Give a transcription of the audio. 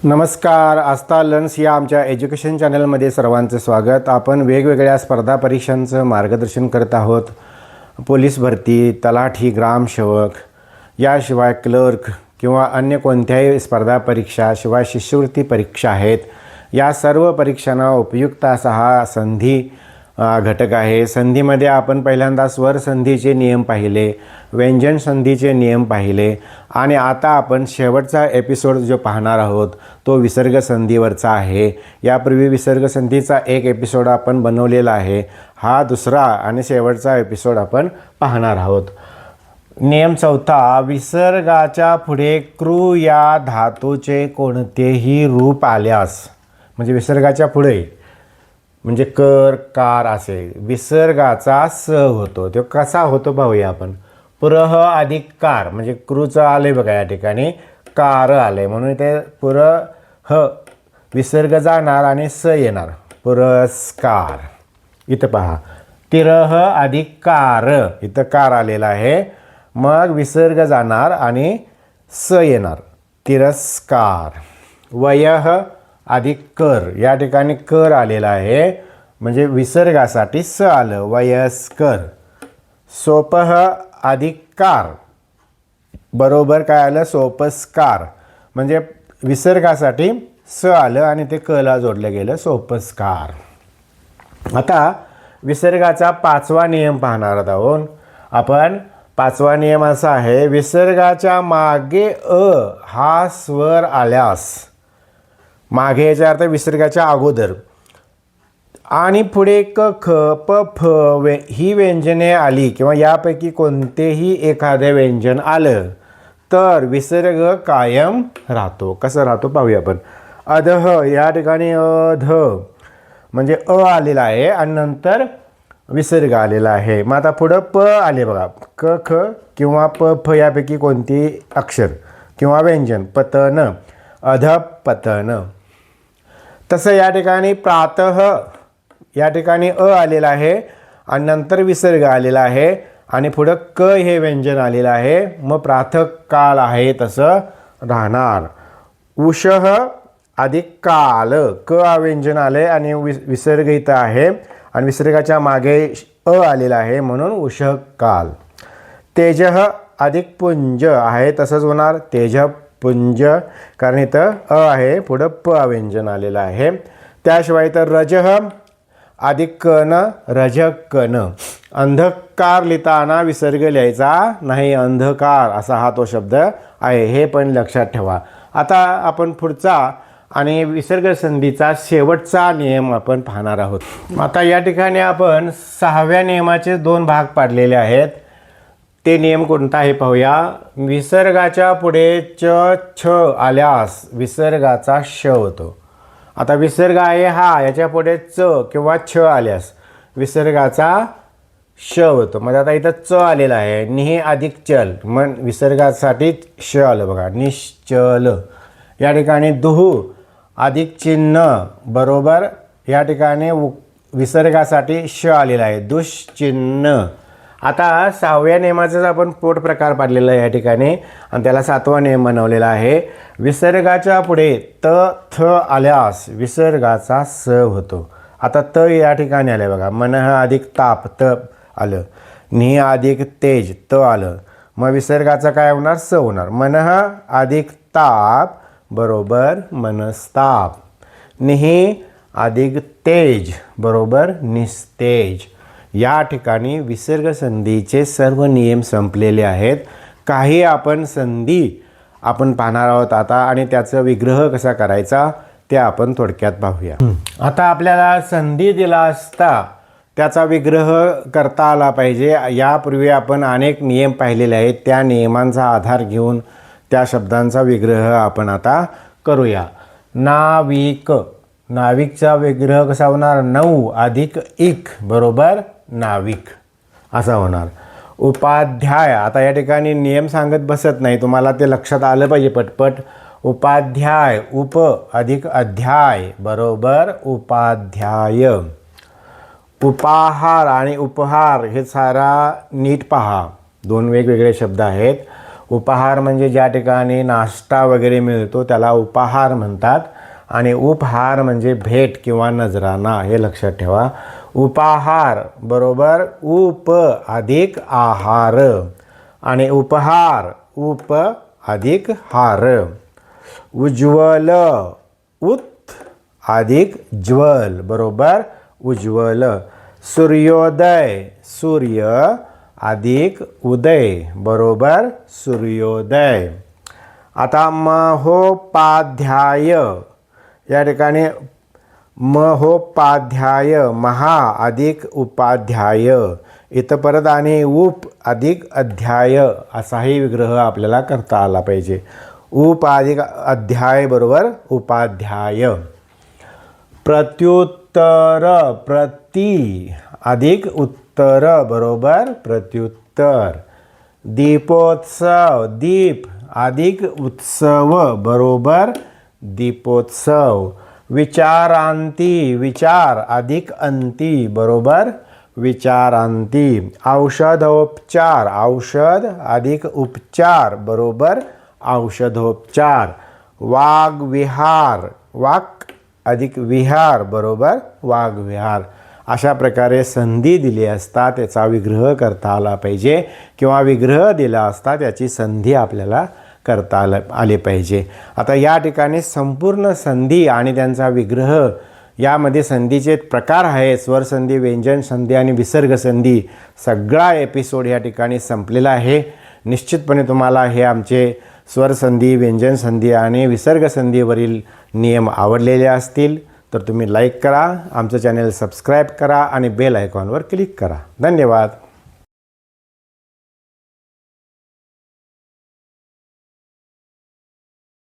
नमस्कार. आस्था लर्न्स या आमच्या एज्युकेशन चॅनलमध्ये सर्वांचं स्वागत. आपण वेगवेगळ्या स्पर्धा परीक्षांचं मार्गदर्शन करत आहोत. पोलीस भरती, तलाठी, ग्रामसेवक, याशिवाय क्लर्क किंवा अन्य कोणत्याही स्पर्धा परीक्षा, शिवाय शिष्यवृत्ती परीक्षा आहेत. या सर्व परीक्षांना उपयुक्त असा हा संधी घटक आहे. संधीमध्ये आपण पहिल्यांदा स्वर संधीचे नियम पाहिले, व्यंजन संधीचे नियम पाहिले आणि आता आपण शेवटचा एपिसोड जो पाहणार आहोत तो विसर्ग संधीवरचा आहे. यापूर्वी विसर्ग संधीचा एक एपिसोड आपण बनवलेला आहे. हा दुसरा आणि शेवटचा एपिसोड आपण पाहणार आहोत. नियम चौथा, विसर्गाच्या पुढे कृ या धातूचे कोणतेही रूप आल्यास, म्हणजे विसर्गाच्या पुढे म्हणजे कर, कार असे विसर्गाचा स होतो. तो कसा होतो पाहूया आपण. पुरह अधिक कार, म्हणजे क्रूचं आले बघा या ठिकाणी, कार आले म्हणून ते पुरह विसर्ग जाणार आणि स येणार, पुरस्कार. इथं पहा, तिरह अधिक कार, इथं कार आलेला आहे, मग विसर्ग जाणार आणि स येणार, तिरस्कार. वयह अधिक कर, या ठिकाणी कर आलेला आहे म्हणजे विसर्गासाठी स आलं, वयस्कर. सोपह अधिक कार, बरोबर काय आलं, सोपस्कार, म्हणजे विसर्गासाठी स आलं आणि ते कला जोडलं गेलं, सोपस्कार. आता विसर्गाचा पाचवा नियम पाहणार आहोत आपण. पाचवा नियम असा आहे, विसर्गाच्या मागे अ हा स्वर आल्यास, मागे याचा अर्थ विसर्गाच्या अगोदर, आणि पुढे क ख प फ ही व्यंजने आली किंवा यापैकी कोणतेही एखादे व्यंजन आलं तर विसर्ग कायम राहतो. कसं राहतो पाहूया आपण. अधह, या ठिकाणी अध म्हणजे अ आलेला आहे आणि नंतर विसर्ग आलेला आहे. मग आता पुढं प आले बघा, क ख किंवा प फ यापैकी कोणती अक्षर किंवा व्यंजन, पतन, अधपतन. तसं या ठिकाणी प्रातः, या ठिकाणी अ आलेला आहे आणि नंतर विसर्ग आलेला आहे आणि पुढं क हे व्यंजन आलेलं आहे, मग प्रातः काल आहे तसं राहणार. उषः अधिक काल, क व्यंजन आले आणि विसर्ग इथं आहे आणि विसर्गाच्या मागे अ आलेला आहे म्हणून उषः काल. तेजः अधिक पुंज आहे तसंच होणार, तेज पुंज, कारण इथं अ आहे, पुढं प व्यंजन आलेलं आहे. त्याशिवाय इथं रजः अधिक कन, रजकन. अंधकार लिहिताना विसर्ग लिहायचा नाही, अंधकार असा हा तो शब्द आहे, हे पण लक्षात ठेवा. आता आपण पुढचा आणि विसर्ग संधीचा शेवटचा नियम आपण पाहणार आहोत. आता या ठिकाणी आपण सहाव्या नियमाचे दोन भाग पाडलेले आहेत. ते नियम कोणता आहे पाहूया. विसर्गाच्या पुढे च छ आल्यास विसर्गाचा श होतो. आता विसर्ग आहे हा, याच्या पुढे च किंवा छ आल्यास विसर्गाचा श होतो. म्हणजे आता इथं च आलेला आहे, निही अधिक चल, मग विसर्गासाठी श आलं बघा, निश्चल. या ठिकाणी दुहू अधिक चिन्ह, बरोबर, या ठिकाणी विसर्गासाठी श आलेला आहे, दुश्चिन्ह. आता सहाव्या नियमाचाच आपण पोट प्रकार पाडलेला आहे या ठिकाणी आणि त्याला सातवा नियम बनवलेला आहे. विसर्गाच्या पुढे त थ आल्यास विसर्गाचा स होतो. आता त या ठिकाणी आलं बघा, मनः अधिक ताप, त आलं, निह अधिक तेज, त आलं, मग विसर्गाचा काय होणार, स होणार. मनः अधिक ताप बरोबर मनस्ताप, निही अधिक तेज बरोबर निस्तेज. या ठिकाणी विसर्ग संधीचे सर्व नियम संपलेले आहेत. काही आपण संधी आपण पाहणार आहोत आता आणि त्याचा विग्रह कसा करायचा ते आपण थोडक्यात पाहूया. आता आपल्याला संधी दिला असता त्याचा विग्रह करता आला पाहिजे. यापूर्वी आपण अनेक नियम पाहिलेले आहेत, त्या नियमांचा आधार घेऊन त्या शब्दांचा विग्रह आपण आता करूया. नाविक, नाविकचा विग्रह कसा होणार, नऊ अधिक इक बरोबर नाविक असा होणार. उपाध्याय, आता या ठिकाणी नियम सांगत बसत नाही, तुम्हाला ते लक्षात आलं पाहिजे पटपट. उपाध्याय, उप अधिक अध्याय बरोबर उपाध्याय. उपाहार आणि उपहार हे सारा नीट पहा, दोन वेगवेगळे शब्द आहेत. उपाहार म्हणजे ज्या ठिकाणी नाश्ता वगैरे मिळतो त्याला उपाहार म्हणतात आणि उपहार म्हणजे भेट किंवा नजराना, हे लक्षात ठेवा. उपाहार बरोबर उप अधिक आहार आणि उपहार उप अधिक हार. उज्ज्वल उत अधिक ज्वल बरोबर उज्ज्वल. सूर्योदय सूर्य अधिक उदय बरोबर सूर्योदय. आता महोपाध्याय, या ठिकाणी महोपाध्याय महा अधिक उपाध्याय, इथं परत आणि उप अधिक अध्याय असाही विग्रह आपल्याला करता आला पाहिजे. उप अधिक अध्याय बरोबर उपाध्याय. प्रत्युत्तर प्रति अधिक उत्तर बरोबर प्रत्युत्तर. दीपोत्सव दीप अधिक उत्सव बरोबर दीपोत्सव. विचारांती विचार अधिक अंती बरोबर विचारांती. औषधोपचार औषध अधिक उपचार बरोबर औषधोपचार. वाग्विहार वाक अधिक विहार बरोबर वाग्विहार. अशा प्रकारे संधी दिली असता त्याचा विग्रह करता आला पाहिजे किंवा विग्रह दिला असता त्याची संधी आपल्याला करता आले पाहिजे. आता या ठिकाणी संपूर्ण संधी आणि त्यांचा विग्रह, यामध्ये संधीचे प्रकार आहे स्वरसंधी, व्यंजन संधी आणि विसर्ग संधी. सगळा एपिसोड या ठिकाणी संपलेला आहे. निश्चितपणे तुम्हाला हे आमचे स्वरसंधी, व्यंजन संधी आणि विसर्ग संधीवरील नियम आवडलेले असतील तर तुम्ही लाईक करा, आमचं चॅनल सबस्क्राईब करा आणि बेल आयकॉनवर क्लिक करा. धन्यवाद.